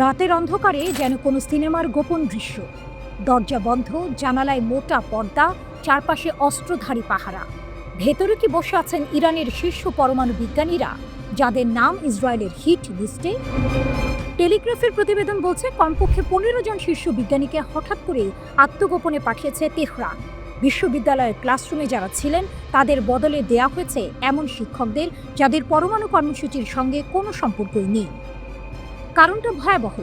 রাতের অন্ধকারে যেন কোনো সিনেমার গোপন দৃশ্য। দরজা বন্ধ, জানালায় মোটা পর্দা, চারপাশে অস্ত্রধারী পাহারা। ভেতরে কি বসে আছেন ইরানের শীর্ষ পরমাণু বিজ্ঞানীরা, যাদের নাম ইসরায়েলের হিট লিস্টে? টেলিগ্রাফের প্রতিবেদন বলছে কমপক্ষে 15 জন শীর্ষ বিজ্ঞানীকে হঠাৎ করে আত্মগোপনে পাঠিয়েছে তেহরান। বিশ্ববিদ্যালয়ের ক্লাসরুমে যারা ছিলেন তাদের বদলে দেয়া হয়েছে এমন শিক্ষকদের যাদের পরমাণু কর্মসূচির সঙ্গে কোনো সম্পর্কই নেই। কারণটা ভয়াবহ।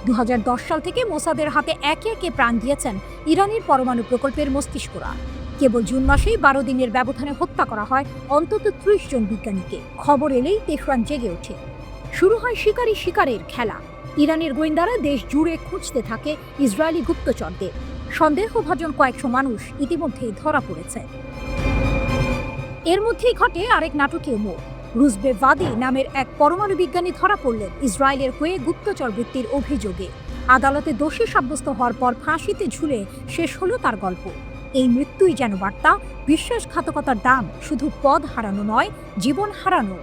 2010 সাল থেকে মোসাদের হাতে একে একে প্রাণ দিয়েছেন ইরানের পরমাণু প্রকল্পের মস্তিষ্করা। কেবল জুন মাসেই 12 দিনের ব্যবধানে হত্যা করা হয় অন্তত 30 জন বিজ্ঞানীকে। খবর এলেই তেহরান জেগে ওঠে। শুরু হয় শিকারী শিকারের খেলা। ইরানের গোয়েন্দারা দেশ জুড়ে খুঁজতে থাকে ইসরায়েলি গুপ্তচরদের। সন্দেহভাজন কয়েকশো মানুষ ইতিমধ্যেই ধরা পড়েছে। এর মধ্যেই ঘটে আরেক নাটকীয় মোড়। রুজবে ভাদি নামের এক পরমাণু বিজ্ঞানী ধরা পড়লেন ইসরায়েলের হয়ে গুপ্তচর বৃত্তির অভিযোগে। আদালতে দোষী সাব্যস্ত হওয়ার পর ফাঁসিতে ঝুলে শেষ হলো তার গল্প। এই মৃত্যুই যেন বার্তা, বিশ্বাসঘাতকতার দাম শুধু পদ হারানো নয়, জীবন হারানো।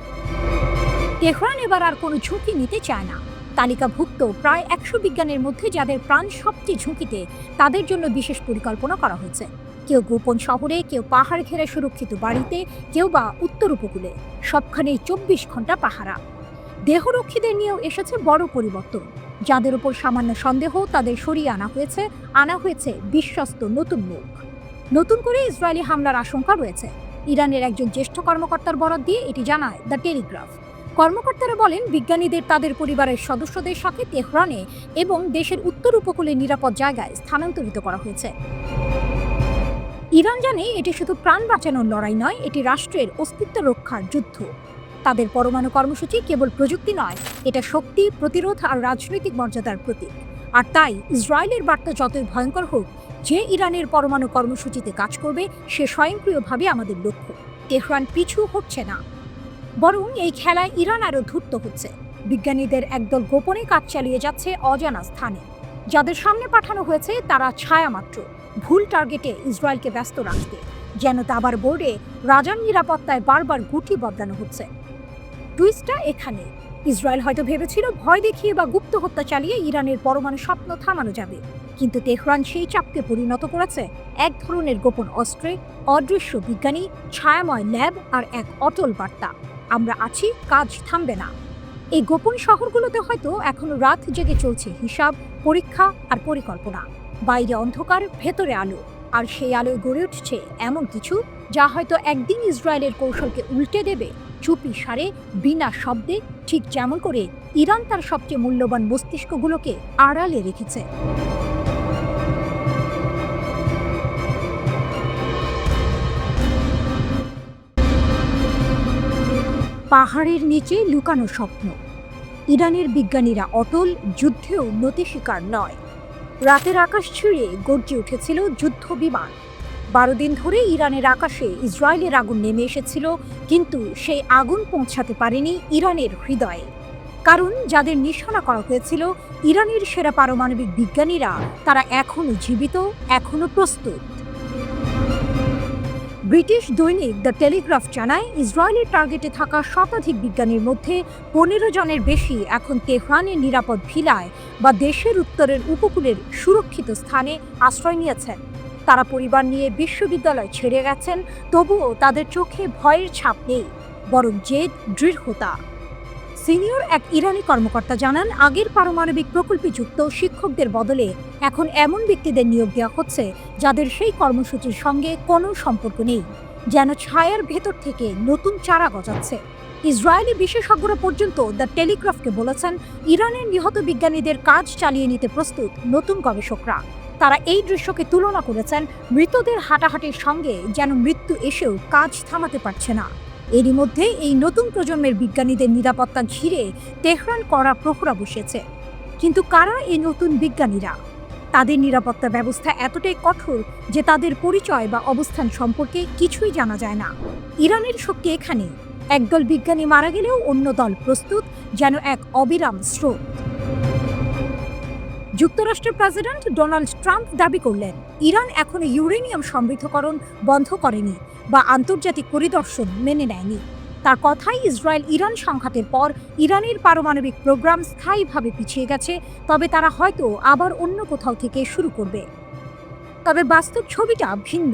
তেহরান এবার আর কোনো ঝুঁকি নিতে চায় না। তালিকাভুক্ত প্রায় 100 বিজ্ঞানীর মধ্যে যাদের প্রাণ সবচেয়ে ঝুঁকিতে, তাদের জন্য বিশেষ পরিকল্পনা করা হয়েছে। কেউ গোপন শহরে, কেউ পাহাড় ঘেরা সুরক্ষিত বাড়িতে, কেউ বা উত্তর উপকূলে। সবখানেই 24 ঘন্টা পাহারা। দেহরক্ষীদের নিয়েও এসেছে বড় পরিবর্তন। যাদের উপর সামান্য সন্দেহ, তাদের সরিয়ে আনা হয়েছে বিশ্বস্ত নতুন মুখ। নতুন করে ইসরায়েলি হামলার আশঙ্কা রয়েছে। ইরানের একজন জ্যেষ্ঠ কর্মকর্তার বরাত দিয়ে এটি জানায় দ্য টেলিগ্রাফ। কর্মকর্তারা বলেন, বিজ্ঞানীদের তাদের পরিবারের সদস্যদের সাথে তেহরানে এবং দেশের উত্তর উপকূলে নিরাপদ জায়গায় স্থানান্তরিত করা হয়েছে। ইরান জানে এটি শুধু প্রাণ বাঁচানোর লড়াই নয়, এটি রাষ্ট্রের অস্তিত্ব রক্ষার যুদ্ধ। তাদের পরমাণু কর্মসূচি কেবল প্রযুক্তি নয়, এটা শক্তি, প্রতিরোধ আর রাজনৈতিক মর্যাদার প্রতীক। আর তাই ইসরায়েলের বার্তা যতই ভয়ঙ্কর হোক, যে ইরানের পরমাণু কর্মসূচিতে কাজ করবে সে স্বয়ংক্রিয়ভাবে আমাদের লক্ষ্য। তেহরান পিছু হচ্ছে না, বরং এই খেলায় ইরান আরও ধূর্ত হচ্ছে। বিজ্ঞানীদের একদল গোপনে কাজ চালিয়ে যাচ্ছে অজানা স্থানে। যাদের সামনে পাঠানো হয়েছে তারা ছায়া মাত্র, ভুল টার্গেটে ইসরায়েলকে ব্যস্ত রাখতে। যেন দাবার বোর্ডে রাজার নিরাপত্তায় বারবার গুটি বদলানো হচ্ছে। টুইস্টটা এখানে, ইসরায়েল হয়তো ভেবেছিল ভয় দেখিয়ে বা গুপ্ত হত্যা চালিয়ে ইরানের পরমাণু স্বপ্ন থামানো যাবে, কিন্তু তেহরান সেই চাপকে পরিণত করেছে এক ধরনের গোপন অস্ত্রে, অদৃশ্য বিজ্ঞানী, ছায়াময় ল্যাব আর এক অটল বার্তা, আমরা আছি, কাজ থামবে না। এই গোপন শহরগুলোতে হয়তো এখনো রাত জেগে চলছে হিসাব, পরীক্ষা আর পরিকল্পনা। বাইরে অন্ধকার, ভেতরে আলো। আর সেই আলোয় গড়ে উঠছে এমন কিছু যা হয়তো একদিন ইসরায়েলের কৌশলকে উল্টে দেবে, চুপি সারে, বিনা শব্দে, ঠিক যেমন করে ইরান তার সবচেয়ে মূল্যবান মস্তিষ্কগুলোকে আড়ালে রেখেছে। পাহাড়ের নিচে লুকানো স্বপ্ন। ইরানের বিজ্ঞানীরা অটল, যুদ্ধেও নতি শিকার নয়। রাতের আকাশ ছিঁড়ে গর্জে উঠেছিল যুদ্ধ বিমান। 12 দিন ধরে ইরানের আকাশে ইসরায়েলের আগুন নেমে এসেছিল, কিন্তু সেই আগুন পৌঁছাতে পারেনি ইরানের হৃদয়ে। কারণ যাদের নিশানা করা হয়েছিল ইরানের সেরা পারমাণবিক বিজ্ঞানীরা, তারা এখনো জীবিত, এখনো প্রস্তুত। ব্রিটিশ দৈনিক দ্য টেলিগ্রাফ জানায়, ইসরায়েলের টার্গেটে থাকা শতাধিক বিজ্ঞানীর মধ্যে 15 জনের বেশি এখন তেহরানের নিরাপদ ভিলায় বা দেশের উত্তরের উপকূলের সুরক্ষিত স্থানে আশ্রয় নিয়েছেন। তারা পরিবার নিয়ে বিশ্ববিদ্যালয় ছেড়ে গেছেন, তবুও তাদের চোখে ভয়ের ছাপ নেই, বরং জেদ, দৃঢ়তা। সিনিয়র এক ইরানি কর্মকর্তা জানান, আগের পারমাণবিক প্রকল্পে যুক্ত শিক্ষকদের বদলে এখন এমন ব্যক্তিদের নিয়োগ দেওয়া হচ্ছে যাদের সেই কর্মসূচির সঙ্গে কোনো সম্পর্ক নেই, যেন ছায়ার ভেতর থেকে নতুন চারা গজাচ্ছে। ইসরায়েলি বিশেষজ্ঞরা পর্যন্ত দ্য টেলিগ্রাফকে বলেছেন, ইরানের নিহত বিজ্ঞানীদের কাজ চালিয়ে নিতে প্রস্তুত নতুন গবেষকরা। তারা এই দৃশ্যকে তুলনা করেছেন মৃতদের হাঁটাহাঁটির সঙ্গে, যেন মৃত্যু এসেও কাজ থামাতে পারছে না। এরই মধ্যে এই নতুন প্রজন্মের বিজ্ঞানীদের নিরাপত্তা ঘিরে তেহরান কড়া প্রহরা বসিয়েছে। কিন্তু কারা এই নতুন বিজ্ঞানীরা? তাদের নিরাপত্তা ব্যবস্থা এতটাই কঠোর যে তাদের পরিচয় বা অবস্থান সম্পর্কে কিছুই জানা যায় না। ইরানের শক্তি এখানে, একদল বিজ্ঞানী মারা গেলেও অন্য দল প্রস্তুত, যেন এক অবিরাম স্রোত। যুক্তরাষ্ট্রের প্রেসিডেন্ট ডোনাল্ড ট্রাম্প দাবি করলেন, ইরান এখনো ইউরেনিয়াম সমৃদ্ধকরণ বন্ধ করেনি বা আন্তর্জাতিক পরিদর্শন মেনে নেয়নি। তার কথায় ইসরায়েল ইরান সংঘাতের পর ইরানের পারমাণবিক প্রোগ্রাম স্থায়ীভাবে পিছিয়ে গেছে, তবে তারা হয়তো আবার অন্য কোথাও থেকে শুরু করবে। তবে বাস্তব ছবিটা ভিন্ন।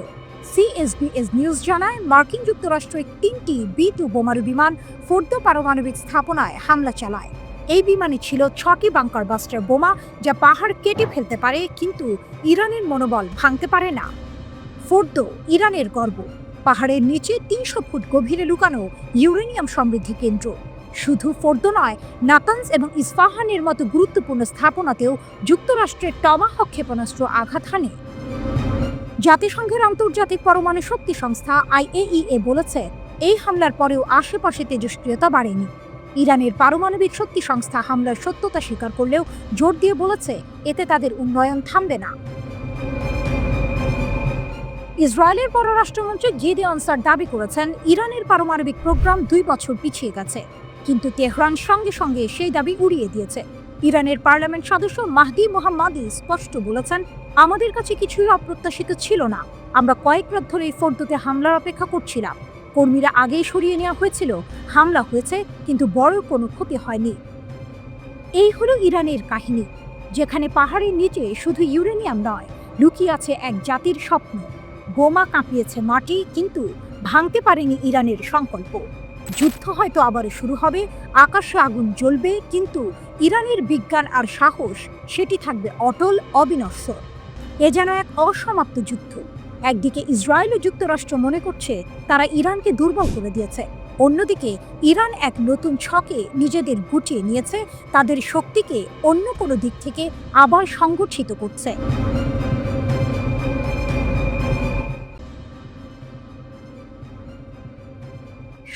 সিএসবিএস নিউজ জানায়, মার্কিন যুক্তরাষ্ট্র 3টি B-2 বোমারু বিমান ফোর্দো পারমাণবিক স্থাপনায় হামলা চালায়। এই বিমানে ছিল 6টি বাংকার বাস্টার বোমা, যা পাহাড় কেটে ফেলতে পারে কিন্তু ইরানের মনোবল ভাঙতে পারে না। ফোর্দো ইরানের গর্ব, পাহাড়ের নিচে 300 ফুট গভীরে লুকানো ইউরেনিয়াম সমৃদ্ধি কেন্দ্র। শুধু ফোর্দো নয়, নাতানজ এবং ইস্পাহানের মতো গুরুত্বপূর্ণ স্থাপনাতেও যুক্তরাষ্ট্রের টমাহক ক্ষেপণাস্ত্র আঘাত হানে। জাতিসংঘের আন্তর্জাতিক পরমাণু শক্তি সংস্থা IAEA বলেছে, এই হামলার পরেও আশেপাশে তেজস্ক্রিয়তা বাড়েনি। ইরানের পারমাণবিক শক্তি সংস্থা হামলার সত্যতা স্বীকার করলেও জোর দিয়ে বলেছে, এতে তাদের উন্নয়ন থামবে না। ইসরায়েলের পররাষ্ট্রমন্ত্রী গিডিয়ন স্যার দাবি করেছেন, ইরানের পারমাণবিক প্রোগ্রাম 2 বছর পিছিয়ে গেছে, কিন্তু তেহরান সঙ্গে সঙ্গে সেই দাবি উড়িয়ে দিয়েছে। ইরানের পার্লামেন্ট সদস্য মাহদি মোহাম্মদি স্পষ্ট বলেছেন, আমাদের কাছে কিছুই অপ্রত্যাশিত ছিল না। আমরা কয়েক রাত ধরে এই ফোর্দোতে হামলার অপেক্ষা করছিলাম। কর্মীরা আগেই সরিয়ে নেওয়া হয়েছিল, হামলা হয়েছে, কিন্তু বড় কোনো ক্ষতি হয়নি। এই হলো ইরানের কাহিনী, যেখানে পাহাড়ের নিচে শুধু ইউরেনিয়াম নয়, লুকিয়ে আছে এক জাতির স্বপ্ন। বোমা কাঁপিয়েছে মাটি, কিন্তু ভাঙতে পারেনি ইরানের সংকল্প। যুদ্ধ হয়তো আবার শুরু হবে, আকাশে আগুন জ্বলবে, কিন্তু ইরানের বিজ্ঞান আর সাহস সেটি থাকবে অটল, অবিনশ্বর। এ যেন এক অসমাপ্ত যুদ্ধ। একদিকে ইসরায়েল ও যুক্তরাষ্ট্র মনে করছে তারা ইরানকে দুর্বল করে দিয়েছে, অন্যদিকে ইরান এক নতুন ছকে নিজেদের গুটিয়ে নিয়েছে, তাদের শক্তিকে অন্য কোনো দিক থেকে আবার সংগঠিত করছে।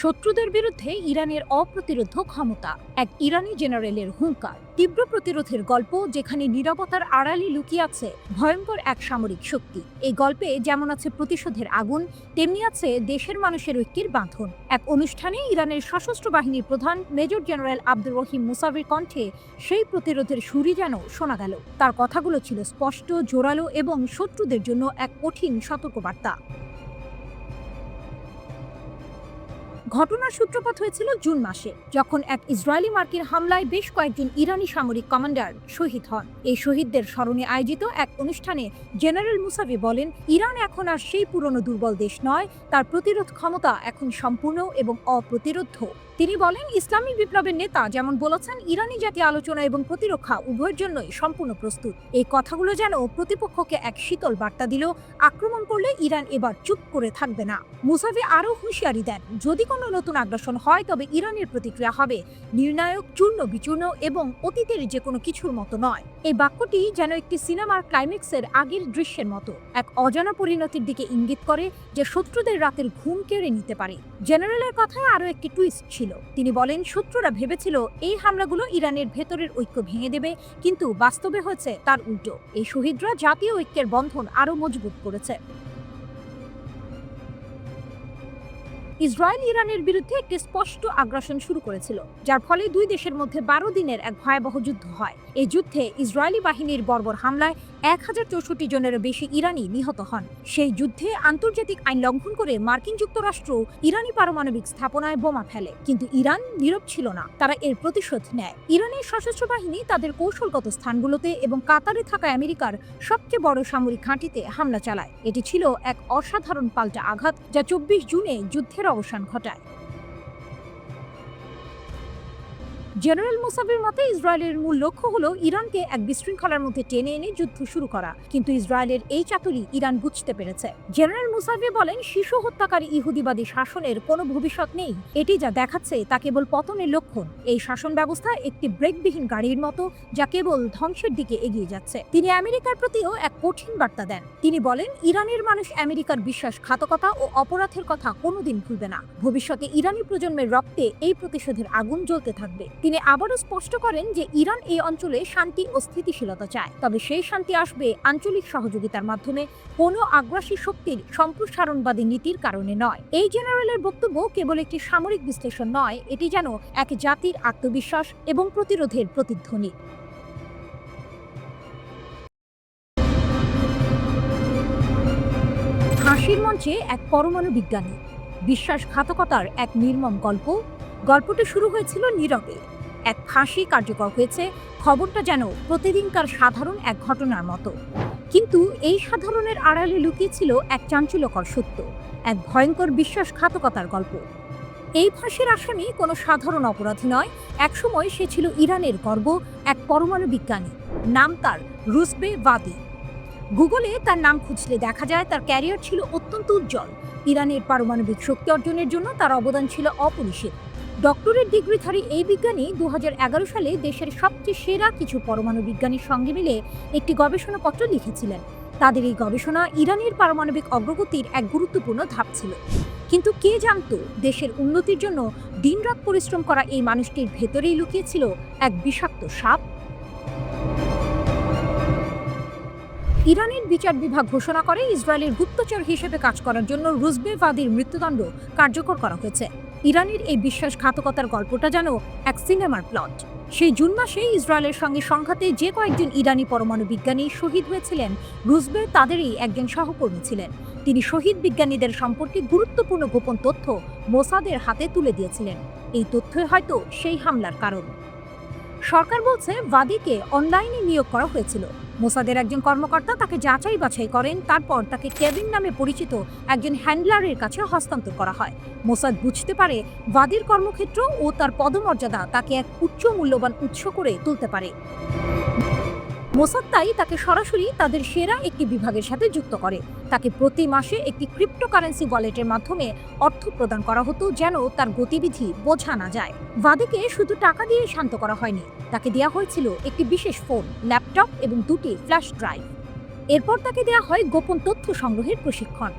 শত্রুদের বিরুদ্ধে ইরানের অপ্রতিরোধ ক্ষমতা, এক ইরানি জেনারেলের হুঙ্কার, তীব্র প্রতিরোধের গল্প, যেখানে নীরবতার আড়ালে লুকিয়ে আছে ভয়ঙ্কর এক সামরিক শক্তি। এই গল্পে যেমন আছে প্রতিশোধের আগুন, তেমনি আছে দেশের মানুষের ঐক্যের বাঁধন। এক অনুষ্ঠানে ইরানের সশস্ত্র বাহিনীর প্রধান মেজর জেনারেল আব্দুর রহিম মুসাভির কণ্ঠে সেই প্রতিরোধের সুরই যেন শোনা গেল। তার কথাগুলো ছিল স্পষ্ট, জোরালো এবং শত্রুদের জন্য এক কঠিন সতর্কবার্তা। ঘটনার সূত্রপাত হয়েছিল জুন মাসে, যখন এক ইসরায়েলি মার্কিন হামলায় বেশ কয়েকজন ইরানি সামরিক কমান্ডার শহীদ হন। এই শহীদদের স্মরণে আয়োজিত এক অনুষ্ঠানে জেনারেল মুসাভি বলেন, ইরান এখন আর সেই পুরনো দুর্বল দেশ নয়, তার প্রতিরোধ ক্ষমতা এখন সম্পূর্ণ এবং অপ্রতিরোধ্য। তিনি বলেন, ইসলামী বিপ্লবের নেতা যেমন বলেছেন, ইরানি জাতি আলোচনা এবং প্রতিরক্ষা উভয়ের জন্যই সম্পূর্ণ প্রস্তুত। এই কথাগুলো যেন প্রতিপক্ষকে এক শীতল বার্তা দিল, আক্রমণ করলে ইরান এবার চুপ করে থাকবে না। মুসাভি আরও হুঁশিয়ারি দেন, যদি কোনো নতুন আগ্রাসন হয় তবে ইরানের প্রতিক্রিয়া হবে নির্ণায়ক, চূর্ণ বিচূর্ণ এবং অতীতের যে কোনো কিছুর মতো নয়। এই বাক্যটি যেন একটি সিনেমার ক্লাইম্যাক্সের আগের দৃশ্যের মতো, এক অজানা পরিণতির দিকে ইঙ্গিত করে, যে শত্রুদের রাতের ঘুম কেড়ে নিতে পারে। জেনারেলের কথায় আরও একটি টুইস্ট ছিল। তিনি বলেন, শত্রুরা ভেবেছিল এই হামলাগুলো ইরানের ভেতরের ঐক্য ভেঙে দেবে, কিন্তু বাস্তবে হয়েছে তার উল্টো। এই শহীদরা জাতীয় ঐক্যের বন্ধন আরও মজবুত করেছে। ইসরায়েল ইরানের বিরুদ্ধে একটি স্পষ্ট আগ্রাসন শুরু করেছিল, যার ফলে দুই দেশের মধ্যে 12 দিনের এক ভয়াবহ যুদ্ধ হয়। এই যুদ্ধে ইসরায়েলি বাহিনীর বর্বর হামলায় 1064 জনেরও বেশি ইরানি নিহত হন। সেই যুদ্ধে আন্তর্জাতিক আইন লঙ্ঘন করে মার্কিন যুক্তরাষ্ট্র ইরানি পারমাণবিক স্থাপনায় বোমা ফেলে, কিন্তু ইরান নীরব ছিল না, তারা এর প্রতিশোধ নেয়। ইরানের সশস্ত্র বাহিনী তাদের কৌশলগত স্থানগুলোতে এবং কাতারে থাকা আমেরিকার সবচেয়ে বড় সামরিক ঘাঁটিতে হামলা চালায়। এটি ছিল এক অসাধারণ পাল্টা আঘাত, যা 24 জুনে যুদ্ধের অবসান ঘটায়। জেনারেল মুসাভির মতে, ইসরায়েলের মূল লক্ষ্য হলো ইরানকে এক বিশৃঙ্খলার মধ্যে টেনে এনে যুদ্ধ শুরু করা, কিন্তু ইসরায়েলের এই চাতুরি ইরান বুঝতে পেরেছে। জেনারেল মুসাভি বলেন, শিশু হত্যাকারী ইহুদিবাদী শাসনের কোনো ভবিষ্যৎ নেই, এটি যা দেখাচ্ছে তা কেবল পতনের লক্ষণ। এই শাসন ব্যবস্থা একটি ব্রেকবিহীন গাড়ির মতো, যা কেবল ধ্বংসের দিকে এগিয়ে যাচ্ছে। তিনি আমেরিকার প্রতিও এক কঠিন বার্তা দেন। তিনি বলেন, ইরানের মানুষ আমেরিকার বিশ্বাসঘাতকতা ও অপরাধের কথা কোনোদিন ভুলবে না। ভবিষ্যতে ইরানি প্রজন্মের রক্তে এই প্রতিশোধের আগুন জ্বলতে থাকবে। তিনি আবারও স্পষ্ট করেন যে ইরান এই অঞ্চলে শান্তি ও স্থিতিশীলতা চায়, তবে সেই শান্তি আসবে আঞ্চলিক সহযোগিতার মাধ্যমে, কোনো আগ্রাসী শক্তির সম্প্রসারণবাদী নীতির কারণে নয়। এই জেনারেলের বক্তব্য কেবল একটি সামরিক বিশ্লেষণ নয়, এটি যেন এক জাতির আত্মবিশ্বাস এবং প্রতিরোধের প্রতিধ্বনি। হাসির মঞ্চে এক পরমাণু বিজ্ঞানী, বিশ্বাসঘাতকতার এক নির্মম গল্প। গল্পটা শুরু হয়েছিল নীরবে। এক ফাঁসি কার্যকর হয়েছে, খবরটা যেন প্রতিদিনকার সাধারণ এক ঘটনার মতো। কিন্তু এই সাধারণের আড়ালে লুকিয়েছিল এক চাঞ্চল্যকর সত্য, এক ভয়ঙ্কর বিশ্বাসঘাতকতার গল্প। এই ফাঁসির আসামি কোনো সাধারণ অপরাধী নয়। একসময় সে ছিল ইরানের গর্ব, এক পরমাণু বিজ্ঞানী। নাম তার রুজবে ভাদি। গুগলে তার নাম খুঁজলে দেখা যায় তার ক্যারিয়ার ছিল অত্যন্ত উজ্জ্বল। ইরানের পারমাণবিক শক্তি অর্জনের জন্য তার অবদান ছিল অপরিসীম। ডক্টরেট ডিগ্রিধারী এই বিজ্ঞানী 2011 সালে দেশের সবচেয়ে সেরা কিছু পরমাণু বিজ্ঞানীর সঙ্গে মিলে একটি গবেষণাপত্র লিখেছিলেন। তাদের এই গবেষণা ইরানের পারমাণবিক অগ্রগতির এক গুরুত্বপূর্ণ ধাপ ছিল। কিন্তু কে জানতো দেশের উন্নতির জন্য দিনরাত পরিশ্রম করা এই মানুষটির ভেতরেই লুকিয়েছিল এক বিষাক্ত সাপ। ইরানের বিচার বিভাগ ঘোষণা করে ইসরায়েলের গুপ্তচর হিসেবে কাজ করার জন্য রুজবে ভাদির মৃত্যুদণ্ড কার্যকর করা হয়েছে। ইরানের এই বিশ্বাসঘাতকতার গল্পটা যেন এক সিনেমার প্লট। সেই জুন মাসে ইসরায়েলের সঙ্গে সংঘাতে যে কয়েকজন ইরানি পরমাণু বিজ্ঞানী শহীদ হয়েছিলেন, রুজবে তাদেরই একজন সহকর্মী ছিলেন। তিনি শহীদ বিজ্ঞানীদের সম্পর্কে গুরুত্বপূর্ণ গোপন তথ্য মোসাদের হাতে তুলে দিয়েছিলেন। এই তথ্যই হয়তো সেই হামলার কারণ। সরকার বলছে ভাদিকে অনলাইনে নিয়োগ করা হয়েছিল। মোসাদের একজন কর্মকর্তা তাকে যাচাই বাছাই করেন, তারপর তাকে কেভিন নামে পরিচিত একজন হ্যান্ডলারের কাছে হস্তান্তর করা হয়। মোসাদ বুঝতে পারে ভাদির কর্মক্ষেত্র ও তার পদমর্যাদা তাকে এক উচ্চ মূল্যবান উৎস করে তুলতে পারে। মোসাদ তাই তাকে সরাসরি তাদের সেরা একটি বিভাগের সাথে যুক্ত করে। তাকে প্রতি মাসে একটি ক্রিপ্টোকারেন্সি ওয়ালেটের মাধ্যমে অর্থ প্রদান করা হতো যেন তার গতিবিধি বোঝা না যায়। ভাদিকে শুধু টাকা দিয়ে শান্ত করা হয়নি, তাকে দেওয়া হয়েছিল একটি বিশেষ ফোন, ল্যাপটপ এবং 2টি ফ্ল্যাশ ড্রাইভ। এরপর তাকে দেওয়া হয় গোপন তথ্য সংগ্রহের প্রশিক্ষণ।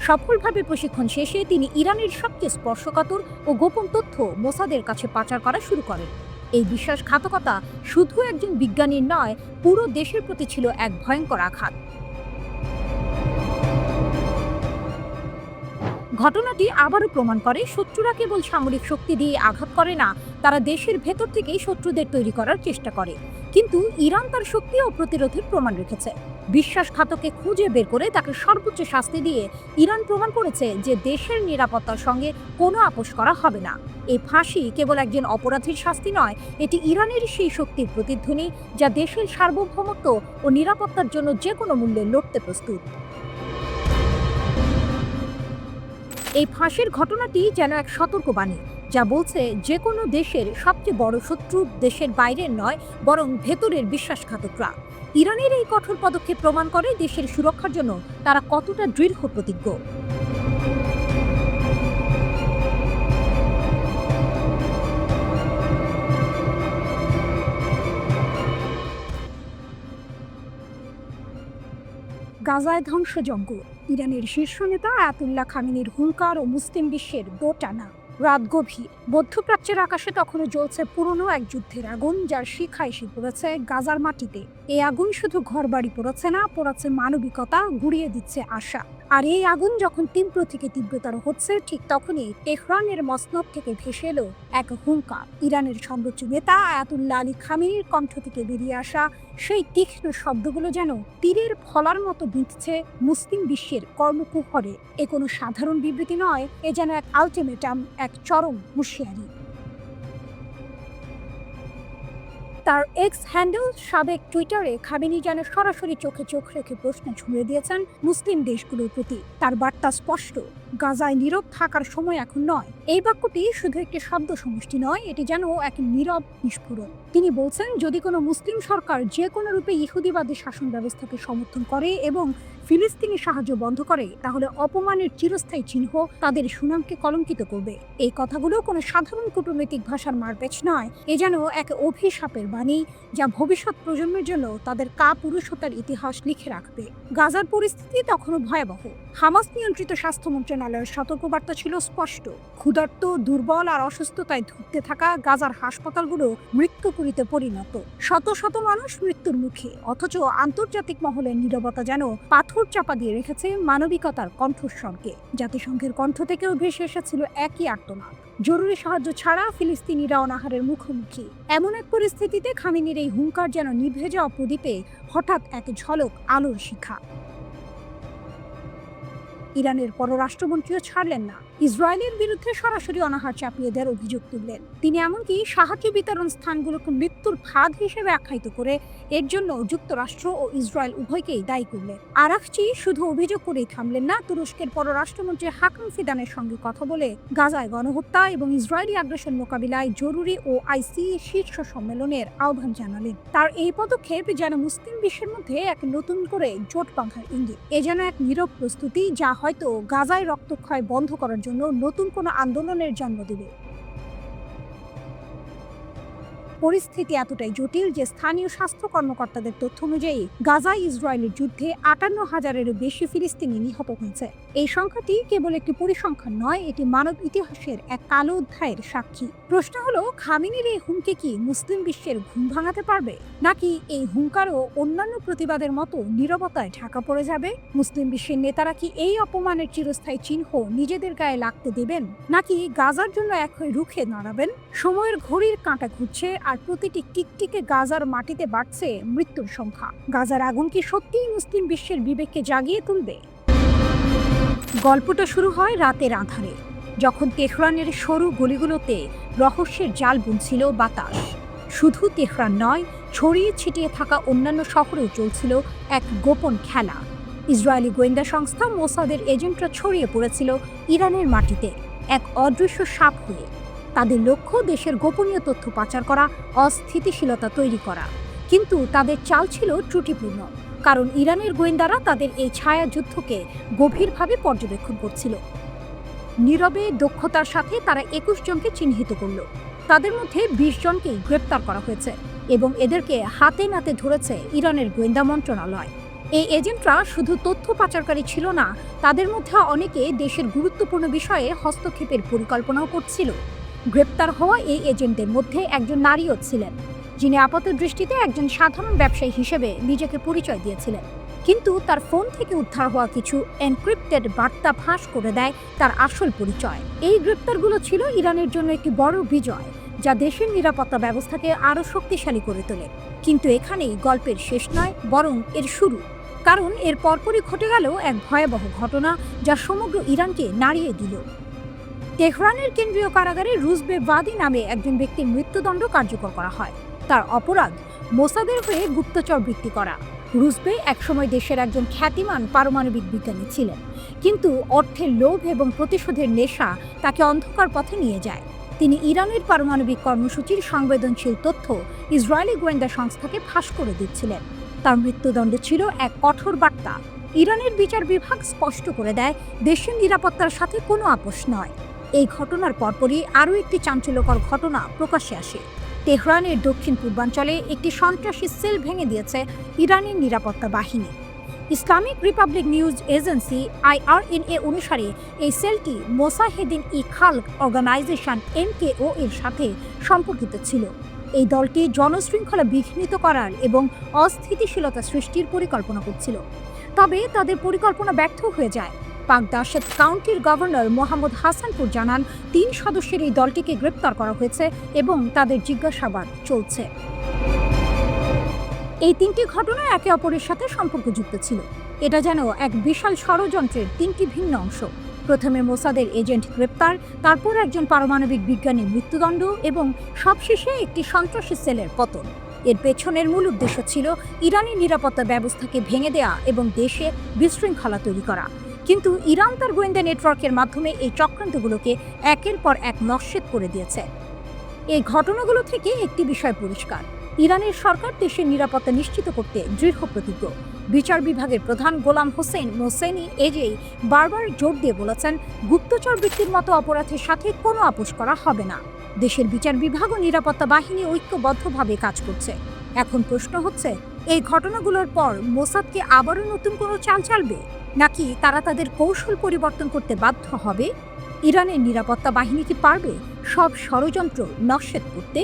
সফলভাবে প্রশিক্ষণ শেষে তিনি ইরানের সবচেয়ে স্পর্শকাতর ও গোপন তথ্য মোসাদের কাছে পাচার করা শুরু করেন। এই বিশ্বাসঘাতকতা শুধু একজন বিজ্ঞানীর নয়, পুরো দেশের প্রতি ছিল এক ভয়ঙ্কর আঘাত। ঘটনাটি আবারও প্রমাণ করে শত্রুরা কেবল সামরিক শক্তি দিয়ে আঘাত করে না, তারা দেশের ভেতর থেকেই শত্রুদের তৈরি করার চেষ্টা করে। কিন্তু ইরান তার শক্তি ও প্রতিরোধের প্রমাণ রেখেছে। বিশ্বাসঘাতককে খুঁজে বের করে তাকে সর্বোচ্চ শাস্তি দিয়ে ইরান প্রমাণ করেছে যে দেশের নিরাপত্তার সঙ্গে কোনো আপোষ করা হবে না। এই ফাঁসি কেবল একজন অপরাধীর শাস্তি নয়, এটি ইরানের সেই শক্তির প্রতিধ্বনি যা দেশের সার্বভৌমত্ব ও নিরাপত্তার জন্য যে কোনো মূল্যে লড়তে প্রস্তুত। এই ফাঁসির ঘটনাটি যেন এক সতর্কবাণী, যা বলছে যে কোনো দেশের সবচেয়ে বড় শত্রু দেশের বাইরের নয়, বরং ভেতরের বিশ্বাসঘাতকরা। ইরানের এই কঠোর পদক্ষেপ প্রমাণ করে দেশের সুরক্ষার জন্য তারা কতটা দৃঢ় প্রতিজ্ঞ। গাজায় ধ্বংসযজ্ঞ, ইরানের শীর্ষ নেতা আয়াতুল্লাহ খামেনির হুঙ্কার ও মুসলিম বিশ্বের দোটানা। রাত গভীর, মধ্যপ্রাচ্যের আকাশে তখনও জ্বলছে পুরনো এক যুদ্ধের আগুন, যার শিখা এসে পড়েছে গাজার মাটিতে। এই আগুন শুধু ঘরবাড়ি পোড়াচ্ছে না, পোড়াচ্ছে মানবিকতা, গুড়িয়ে দিচ্ছে আশা। আর এই আগুন যখন তীব্র থেকে তীব্রতর হচ্ছে, ঠিক তখনই তেহরানের মসনদ থেকে ভেসে এলো এক হুঙ্কার। ইরানের সর্বোচ্চ নেতা আয়াতুল্লাহ আলী খামেনির কণ্ঠ থেকে বেরিয়ে আসা সেই তীক্ষ্ণ শব্দগুলো যেন তীরের ফলার মতো বিঁধছে মুসলিম বিশ্বের কর্মকুহরে। এ কোনো সাধারণ বিবৃতি নয়, এ যেন এক আলটিমেটাম, এক চরম হুঁশিয়ারি। তার এক্স হ্যান্ডেল সাবেক টুইটারে খামেনি যেন সরাসরি চোখে চোখ রেখে প্রশ্ন ছুঁড়ে দিয়েছেন মুসলিম দেশগুলোর প্রতি। তার বার্তা স্পষ্ট, গাজায় নীরব থাকার সময় এখন নয়। এই বাক্যটি শুধু একটি শব্দ সমষ্টি নয়, এটি যেন এক নীরব বিস্ফোরণ। তিনি বলছেন, যদি কোনো মুসলিম সরকার যে কোনো রূপে ইহুদিবাদী শাসন ব্যবস্থাকে সমর্থন করে এবং ফিলিস্তিনি সাহায্য বন্ধ করে, তাহলে অপমানের চিরস্থায়ী চিহ্ন তাদের সুনামকে কলঙ্কিত করবে। এই কথাগুলো কোনো সাধারণ কূটনৈতিক ভাষার মারপ্যাচ নয়, এ যেন এক অভিশাপের বাণী, যা ভবিষ্যৎ প্রজন্মের জন্য তাদের কাপুরুষতার ইতিহাস লিখে রাখবে। গাজার পরিস্থিতি তখনও ভয়াবহ। হামাস নিয়ন্ত্রিত স্বাস্থ্য মন্ত্রণালয়ের সতর্কবার্তা ছিল স্পষ্ট, ক্ষুধার্ত, দুর্বল আর অসুস্থতায় ধুঁকতে থাকা গাজার হাসপাতালগুলো মৃত্যুপুরীতে পরিণত। শত শত মানুষ মৃত্যুর মুখে, অথচ আন্তর্জাতিক মহলের নীরবতা যেন পাথর চাপা দিয়ে রেখেছে মানবিকতার কণ্ঠস্বরকে। জাতিসংঘের কণ্ঠ থেকেও ভেসে এসেছিল একই আর্তনাদ, জরুরি সাহায্য ছাড়া ফিলিস্তিনিরা অনাহারের মুখোমুখি। এমন এক পরিস্থিতিতে খামেনির এই হুঙ্কার যেন নিভে যাওয়া প্রদীপে হঠাৎ এক ঝলক আলোর শিখা। ইরানের পররাষ্ট্রমন্ত্রীও ছাড়লেন না। ইসরায়েলের বিরুদ্ধে সরাসরি অনাহার চাপিয়ে দেওয়ার অভিযোগ তুললেন তিনি। এমনকি সাহায্য বিতরণ স্থানগুলোকে মৃত্যুর ফাঁদ হিসেবে আখ্যায়িত করে এর জন্য যুক্তরাষ্ট্র ও ইসরায়েল উভয়কেই দায়ী করলেন। আরাকচি শুধু অভিযোগ করেই থামলেন না, তুরস্কের পররাষ্ট্রমন্ত্রী হাকান ফিদানের সঙ্গে কথা বলে গাজায় গণহত্যা এবং ইসরায়েলি আগ্রাসন মোকাবিলায় জরুরি ও আইসিই শীর্ষ সম্মেলনের আহ্বান জানালেন। তার এই পদক্ষেপ যেন মুসলিম বিশ্বের মধ্যে এক নতুন করে জোট বাঁধার ইঙ্গিত। এ যেন এক নীরব প্রস্তুতি যা হয়তো গাজায় রক্তক্ষয় বন্ধ করার জন্য নতুন কোনো আন্দোলনের জন্ম দেবে। পরিস্থিতি এতটাই জটিল যে স্থানীয় স্বাস্থ্য কর্মকর্তাদের তথ্য অনুযায়ী গাজায় ইসরায়েলের যুদ্ধে ৫৮,০০০-এরও বেশি ফিলিস্তিনি নিহত হয়েছে। এই সংখ্যাটি কেবল একটি পরিসংখ্যান নয়, এটি মানব ইতিহাসের এক কালো অধ্যায়ের সাক্ষী। প্রশ্ন হলো, খামেনির এই হুমকি কি মুসলিম বিশ্বের ঘুম ভাঙাতে পারবে, নাকি এই হুঙ্কারও অন্যান্য প্রতিবাদের মতো নীরবতায় ঢাকা পড়ে যাবে? মুসলিম বিশ্বের নেতারা কি এই অপমানের চিরস্থায়ী চিহ্ন নিজেদের গায়ে লাগতে দেবেন, নাকি গাজার জন্য এক হয়ে রুখে দাঁড়াবেন? সময়ের ঘড়ির কাঁটা ঘুরছে আর প্রতিটি টিকটিকে গাজার মাটিতে বাড়ছে মৃত্যুর সংখ্যা। গাজার আগুন কি সত্যিই মুসলিম বিশ্বের বিবেককে জাগিয়ে তুলবে? গল্পটা শুরু হয় রাতের আঁধারে, যখন তেহরানের সরু গলিগুলোতে রহস্যের জাল বুনছিল বাতাস। শুধু তেহরান নয়, ছড়িয়ে ছিটিয়ে থাকা অন্যান্য শহরেও চলছিল এক গোপন খেলা। ইসরায়েলি গোয়েন্দা সংস্থা মোসাদের এজেন্টরা ছড়িয়ে পড়েছিল ইরানের মাটিতে এক অদৃশ্য সাপ হয়ে। তাদের লক্ষ্য দেশের গোপনীয় তথ্য পাচার করা, অস্থিতিশীলতা তৈরি করা। কিন্তু তাদের চাল ছিল ত্রুটিপূর্ণ, কারণ ইরানের গোয়েন্দারা তাদের এই ছায়া যুদ্ধকে গভীরভাবে পর্যবেক্ষণ করছিল। নীরবে দক্ষতার সাথে তারা ২১ জনকে চিহ্নিত করল। তাদের মধ্যে ২০ জনকেই গ্রেপ্তার করা হয়েছে এবং এদেরকে হাতে নাতে ধরেছে ইরানের গোয়েন্দা মন্ত্রণালয়। এই এজেন্টরা শুধু তথ্য পাচারকারী ছিল না, তাদের মধ্যে অনেকে দেশের গুরুত্বপূর্ণ বিষয়ে হস্তক্ষেপের পরিকল্পনাও করছিল। গ্রেপ্তার হওয়া এই এজেন্টদের মধ্যে একজন নারীও ছিলেন, যিনি আপাতদৃষ্টিতে একজন সাধারণ ব্যবসায়ী হিসেবে নিজেকে পরিচয় দিয়েছিলেন। কিন্তু তার ফোন থেকে উদ্ধার হওয়া কিছু এনক্রিপ্টেড বার্তা ফাঁস করে দেয় তার আসল পরিচয়। এই গ্রেপ্তারগুলো ছিল ইরানের জন্য একটি বড় বিজয়, যা দেশের নিরাপত্তা ব্যবস্থাকে আরও শক্তিশালী করে তোলে। কিন্তু এখানেই গল্পের শেষ নয়, বরং এর শুরু। কারণ এর পরপরই ঘটে গেল এক ভয়াবহ ঘটনা যা সমগ্র ইরানকে নাড়িয়ে দিল। তেহরানের কেন্দ্রীয় কারাগারে রুজবে ভাদি নামে একজন ব্যক্তির মৃত্যুদণ্ড কার্যকর করা হয়। তার অপরাধ মোসাদের হয়ে গুপ্তচর বৃত্তি করা। রুজবে একসময় দেশের একজন খ্যাতিমান পারমাণবিক বিজ্ঞানী ছিলেন, কিন্তু অর্থের লোভ এবং প্রতিশোধের নেশা তাকে অন্ধকার পথে নিয়ে যায়। তিনি ইরানের পারমাণবিক কর্মসূচির সংবেদনশীল তথ্য ইসরায়েলি গোয়েন্দা সংস্থাকে ফাঁস করে দিচ্ছিলেন। তার মৃত্যুদণ্ড ছিল এক কঠোর বার্তা। ইরানের বিচার বিভাগ স্পষ্ট করে দেয়, দেশের নিরাপত্তার সাথে কোনো আপোষ নয়। এই ঘটনার পরপরই আরও একটি চাঞ্চল্যকর ঘটনা প্রকাশ্যে আসে। তেহরানের দক্ষিণ পূর্বাঞ্চলে একটি সন্ত্রাসী সেল ভেঙে দিয়েছে ইরানের নিরাপত্তা বাহিনী। Islamic Republic news agency IRNA অনুসারে এই সেলটি মোসাহেদিন ই খালক অর্গানাইজেশন MKO এর সাথে সম্পর্কিত ছিল। এই দলটি জনশৃঙ্খলা বিঘ্নিত করার এবং অস্থিতিশীলতা সৃষ্টির পরিকল্পনা করছিল। তবে তাদের পরিকল্পনা ব্যর্থ হয়ে যায়। পাক দাশেত কাউন্টির গভর্নর মোহাম্মদ হাসানপুর জানান, ৩ সদস্যের এই দলটিকে গ্রেপ্তার করা হয়েছে এবং তাদের জিজ্ঞাসাবাদ চলছে। এই ৩টি ঘটনা একে অপরের সাথে সম্পর্কযুক্ত ছিল। এটা যেন এক বিশাল ষড়যন্ত্রের ৩টি ভিন্ন অংশ। প্রথমে মোসাদের এজেন্ট গ্রেপ্তার, তারপর একজন পারমাণবিক বিজ্ঞানীর মৃত্যুদণ্ড এবং সবশেষে একটি সন্ত্রাসী সেলের পতন। এর পেছনের মূল উদ্দেশ্য ছিল ইরানি নিরাপত্তা ব্যবস্থাকে ভেঙে দেয়া এবং দেশে বিশৃঙ্খলা তৈরি করা। কিন্তু ইরান তার গোয়েন্দা নেটওয়ার্কের মাধ্যমে এই চক্রান্তগুলোকে একের পর এক নস্যাৎ করে দিয়েছে। এই ঘটনাগুলো থেকে একটি বিষয় পরিষ্কার, ইরানের সরকার দেশের নিরাপত্তা নিশ্চিত করতে দৃঢ় প্রতিজ্ঞ। বিচার বিভাগের প্রধান গোলাম হোসেন মোসেনি এজেই বারবার জোর দিয়ে বলেছেন, গুপ্তচর বৃত্তির মতো অপরাধের সাথে কোনো আপোষ করা হবে না। দেশের বিচার বিভাগ ও নিরাপত্তা বাহিনী ঐক্যবদ্ধভাবে কাজ করছে। এখন প্রশ্ন হচ্ছে, এই ঘটনাগুলোর পর মোসাদকে আবারও নতুন কোনো চাল চালবে, নাকি তারা তাদের কৌশল পরিবর্তন করতে বাধ্য হবে? ইরানের নিরাপত্তা বাহিনী কি পারবে সব ষড়যন্ত্র নস্যাৎ করতে?